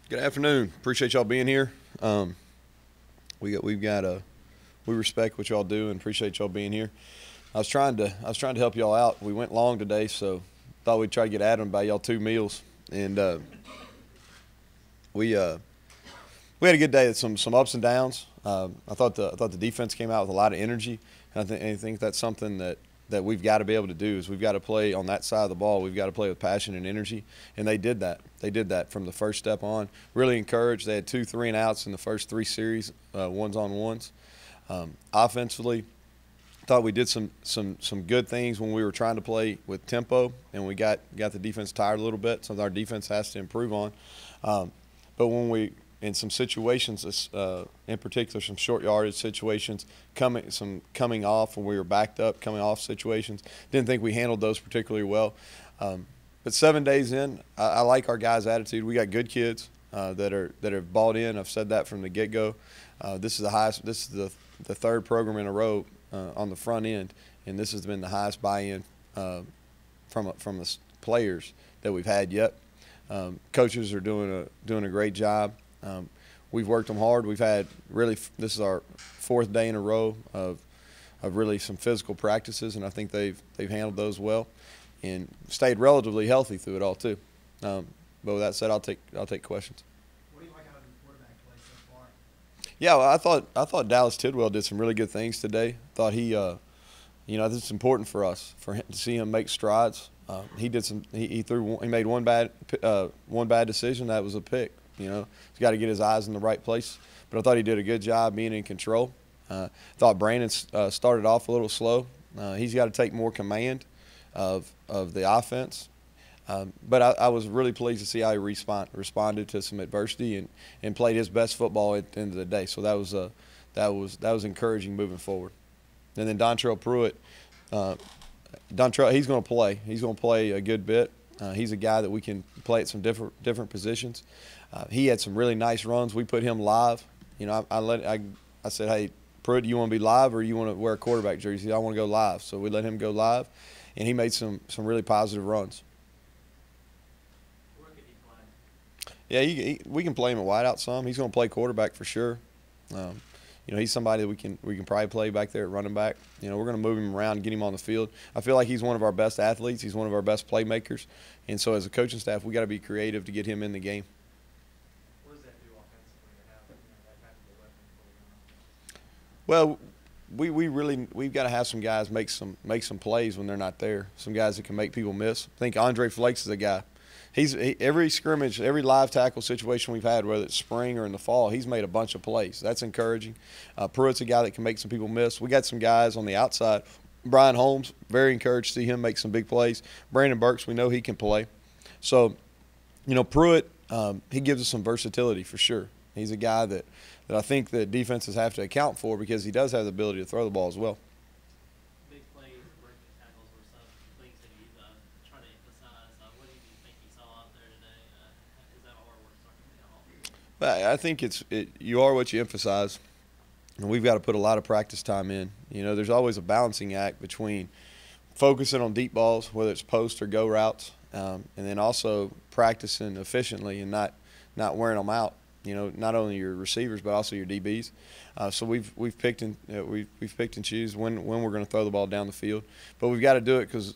Good afternoon. Appreciate y'all being here. We respect what y'all do and appreciate y'all being here. I was trying to help y'all out. We went long today, so thought we'd try to get at them by y'all 2 meals, and we uh, we had a good day. Some ups and downs. I thought the defense came out with a lot of energy. And I think that's something that we've got to be able to do is we've got to play on that side of the ball. We've got to play with passion and energy, and they did that. They did that from the first step on. Really encouraged. They had 2 3-and-outs in the first 3 series, ones-on-ones. Offensively, thought we did some good things when we were trying to play with tempo, and we got the defense tired a little bit. Something our defense has to improve on. But when we in some situations, in particular, some short yardage situations, coming off when we were backed up, coming off situations, didn't think we handled those particularly well. But 7 days in, I like our guys' attitude. We got good kids that have bought in. I've said that from the get-go. This is the highest. This is the third program in a row on the front end, and this has been the highest buy-in from the players that we've had yet. Coaches are doing a great job. We've worked them hard. We've had this is our 4th day in a row of really some physical practices, and I think they've handled those well, and stayed relatively healthy through it all too. But with that said, I'll take questions. What do you like out of the quarterback play so far? Yeah, well, I thought Dallas Tidwell did some really good things today. Thought this is important for us for him to see him make strides. He made one bad decision. That was a pick. He's got to get his eyes in the right place. But I thought he did a good job being in control. Thought Brandon started off a little slow. He's got to take more command of the offense. But I was really pleased to see how he responded to some adversity and played his best football at the end of the day. So that was encouraging moving forward. And then Dontrell Pruitt, he's going to play. He's going to play a good bit. He's a guy that we can play at some different positions. He had some really nice runs. We put him live. I said, hey, Pruitt, do you want to be live or you want to wear a quarterback jersey? He said, I want to go live. So we let him go live, and he made some really positive runs. Where could he play? Yeah, we can play him at wideout some. He's going to play quarterback for sure. He's somebody that we can probably play back there at running back. We're going to move him around and get him on the field. I feel like he's one of our best athletes. He's one of our best playmakers. And so as a coaching staff, we got to be creative to get him in the game. What does that do offensively to have that type of a weapon Well, we've got to have some guys make some plays when they're not there. Some guys that can make people miss. I think Andre Flakes is a guy. Every scrimmage, every live tackle situation we've had, whether it's spring or in the fall, he's made a bunch of plays. That's encouraging. Pruitt's a guy that can make some people miss. We got some guys on the outside. Brian Holmes, very encouraged to see him make some big plays. Brandon Burks, we know he can play. So, Pruitt, he gives us some versatility for sure. He's a guy that I think that defenses have to account for because he does have the ability to throw the ball as well. Big plays, breaking tackles were some things that you try to emphasize. What do you think you saw out there today? Is that a hard work starting to pay off? But I think you are what you emphasize. And we've got to put a lot of practice time in. There's always a balancing act between focusing on deep balls, whether it's post or go routes, and then also practicing efficiently and not wearing them out. Not only your receivers but also your DBs. So we've picked and choose when we're going to throw the ball down the field. But we've got to do it because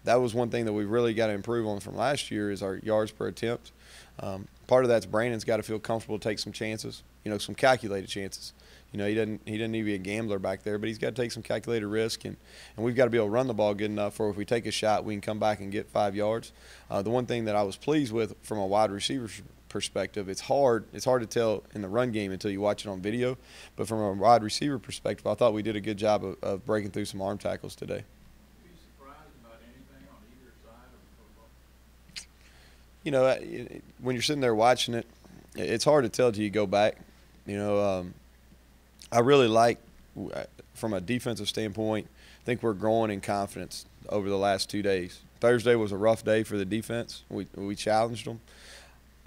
that was one thing that we really got to improve on from last year is our yards per attempt. Part of that's Brandon's got to feel comfortable to take some chances. Some calculated chances. He doesn't need to be a gambler back there, but he's got to take some calculated risk, and we've got to be able to run the ball good enough where if we take a shot, we can come back and get 5 yards. The one thing that I was pleased with from a wide receiver perspective, it's hard to tell in the run game until you watch it on video, but from a wide receiver perspective, I thought we did a good job of breaking through some arm tackles today. Are you surprised about anything on either side of the football? When you're sitting there watching it, it's hard to tell till you go back. I really like, from a defensive standpoint, I think we're growing in confidence over the last 2 days. Thursday was a rough day for the defense. We challenged them,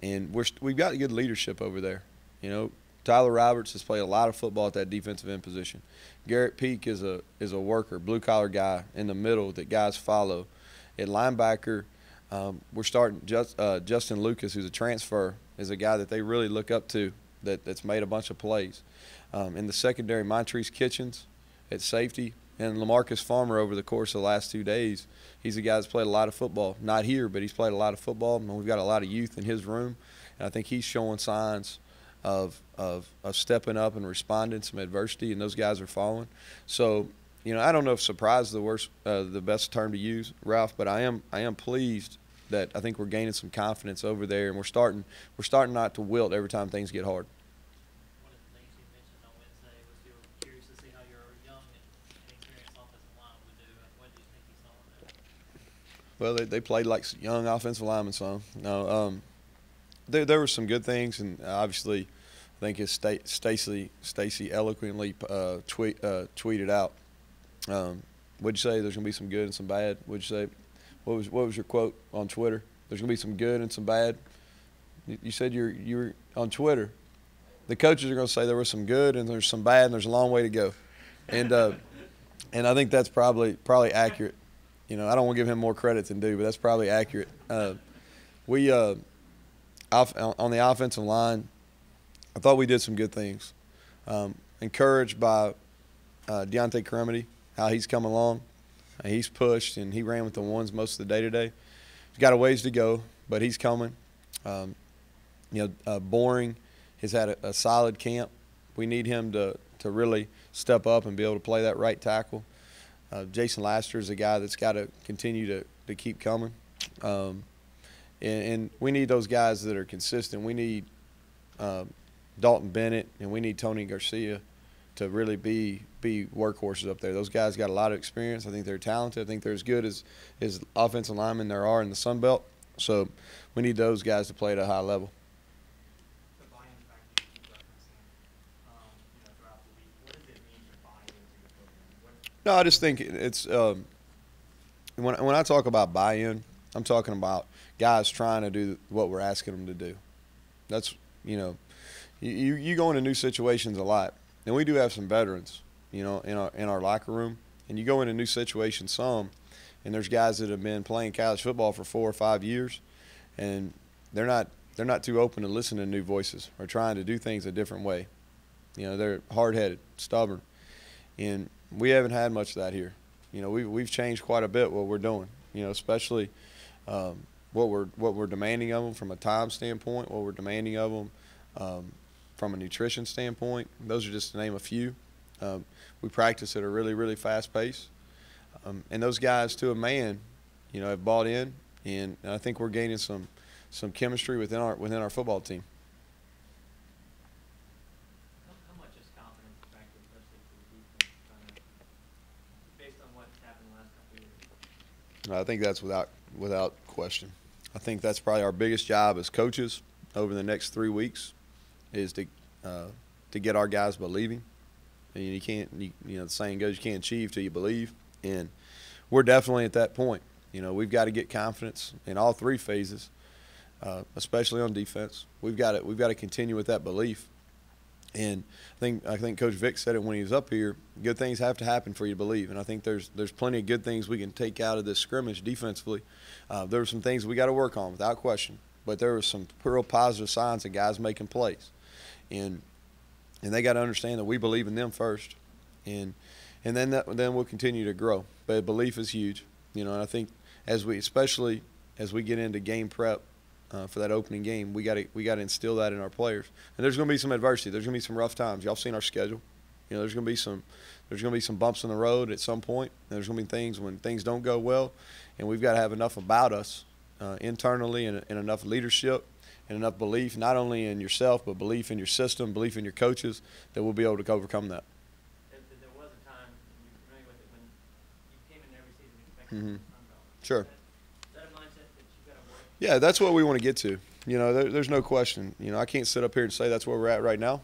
and we've got good leadership over there. Tyler Roberts has played a lot of football at that defensive end position. Garrett Peak is a worker, blue-collar guy in the middle that guys follow. At linebacker, we're starting Justin Lucas, who's a transfer is a guy that they really look up to that's made a bunch of plays. In the secondary, Montrese Kitchens at safety, and LaMarcus Farmer over the course of the last 2 days. He's a guy that's played a lot of football. Not here, but he's played a lot of football, and we've got a lot of youth in his room. And I think he's showing signs of stepping up and responding to some adversity, and those guys are following. So, I don't know if surprise is the best term to use, Ralph, but I am pleased that I think we're gaining some confidence over there, and we're starting not to wilt every time things get hard. One of the things you mentioned on Wednesday was you were curious to see how your young and inexperienced offensive line would do. What do you think you saw in there? Well, they played like young offensive linemen some. No, there were some good things, and obviously I think as Stacy eloquently tweeted out. What'd you say? There's gonna be some good and some bad. What'd you say? What was your quote on Twitter? There's gonna be some good and some bad. You said you were on Twitter. The coaches are gonna say there was some good and there's some bad and there's a long way to go, and I think that's probably accurate. I don't want to give him more credit than due, but that's probably accurate. We on the offensive line, I thought we did some good things. Encouraged by Deontay Cremedy, how he's come along. He's pushed, and he ran with the ones most of the day today. He's got a ways to go, but he's coming. Boring has had a solid camp. We need him to really step up and be able to play that right tackle. Jason Laster is a guy that's got to continue to keep coming. And we need those guys that are consistent. We need Dalton Bennett, and we need Tony Garcia to really be workhorses up there. Those guys got a lot of experience. I think they're talented. I think they're as good as offensive linemen there are in the Sun Belt. So we need those guys to play at a high level. The buy-in factor you keep referencing, throughout the week. What does it mean to buy into the program? No, I just think it's when I talk about buy-in, I'm talking about guys trying to do what we're asking them to do. That's you go into new situations a lot, and we do have some veterans, in our locker room, and you go into new situations some, and there's guys that have been playing college football for 4 or 5 years, and they're not too open to listen to new voices or trying to do things a different way. They're hard-headed, stubborn, and we haven't had much of that here. We've changed quite a bit what we're doing. Especially what we're demanding of them from a time standpoint, what we're demanding of them from a nutrition standpoint. Those are just to name a few. We practice at a really, really fast pace, and those guys, to a man, have bought in, and I think we're gaining some chemistry within our football team. How much is confidence a factor, especially for the defense, based on what's happened the last couple of years? I think that's without question. I think that's probably our biggest job as coaches over the next 3 weeks is to get our guys believing. And you can't, the saying goes, you can't achieve till you believe, and we're definitely at that point. We've got to get confidence in all 3 phases, especially on defense. We've got to continue with that belief. And I think Coach Vic said it when he was up here. Good things have to happen for you to believe, and I think there's plenty of good things we can take out of this scrimmage defensively. There were some things we got to work on without question, but there were some real positive signs of guys making plays, and they got to understand that we believe in them first, and then we'll continue to grow. But belief is huge, and I think especially as we get into game prep. For that opening game, we got to instill that in our players. And there's going to be some adversity. There's going to be some rough times. Y'all seen our schedule. There's going to be some bumps in the road at some point. And there's going to be things when things don't go well, and we've got to have enough about us internally and enough leadership and enough belief, not only in yourself but belief in your system, belief in your coaches, that we'll be able to overcome that. There was a time, and you're familiar with it, when you came in every season expecting the Sun Belt. Sure. Is that a mindset that you got to work? Yeah, that's what we want to get to. There's no question. I can't sit up here and say that's where we're at right now.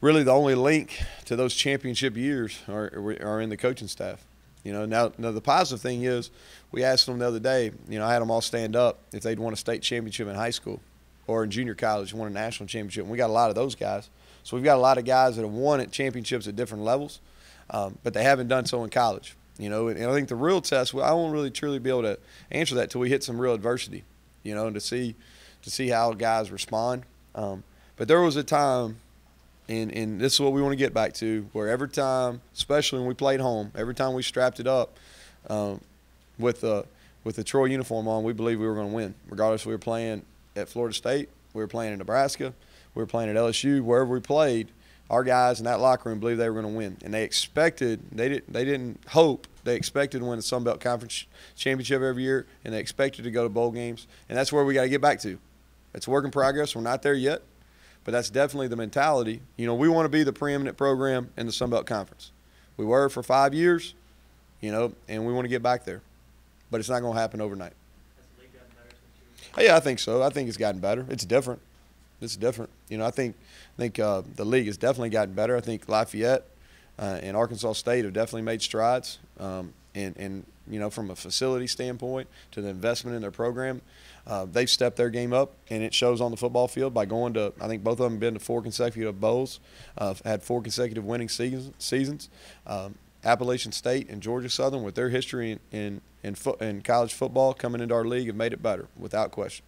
Really the only link to those championship years are in the coaching staff. Now the positive thing is we asked them the other day, I had them all stand up if they'd won a state championship in high school or in junior college, won a national championship. And we got a lot of those guys. So we've got a lot of guys that have won at championships at different levels, but they haven't done so in college. And I think the real test, I won't really truly be able to answer that till we hit some real adversity, and to to see how guys respond. But there was a time, and this is what we want to get back to, where every time, especially when we played home, every time we strapped it up with the Troy uniform on, we believed we were going to win, regardless if we were playing at Florida State, we were playing in Nebraska, we were playing at LSU, wherever we played. Our guys in that locker room believed they were going to win, and they expected. They didn't hope. They expected to win the Sun Belt Conference championship every year, and they expected to go to bowl games. And that's where we got to get back to. It's a work in progress. We're not there yet, but that's definitely the mentality. You know, we want to be the preeminent program in the Sun Belt Conference. We were for 5 years, you know, and we want to get back there, but it's not going to happen overnight. Has the league gotten better since you? Yeah, I think so. I think it's gotten better. It's different. It's different. You know, I think the league has definitely gotten better. I think Lafayette and Arkansas State have definitely made strides. And you know, from a facility standpoint to the investment in their program, they've stepped their game up, and it shows on the football field by going to. I think both of them have been to 4 consecutive bowls, had 4 consecutive winning seasons. Appalachian State and Georgia Southern, with their history in college football coming into our league, have made it better without question.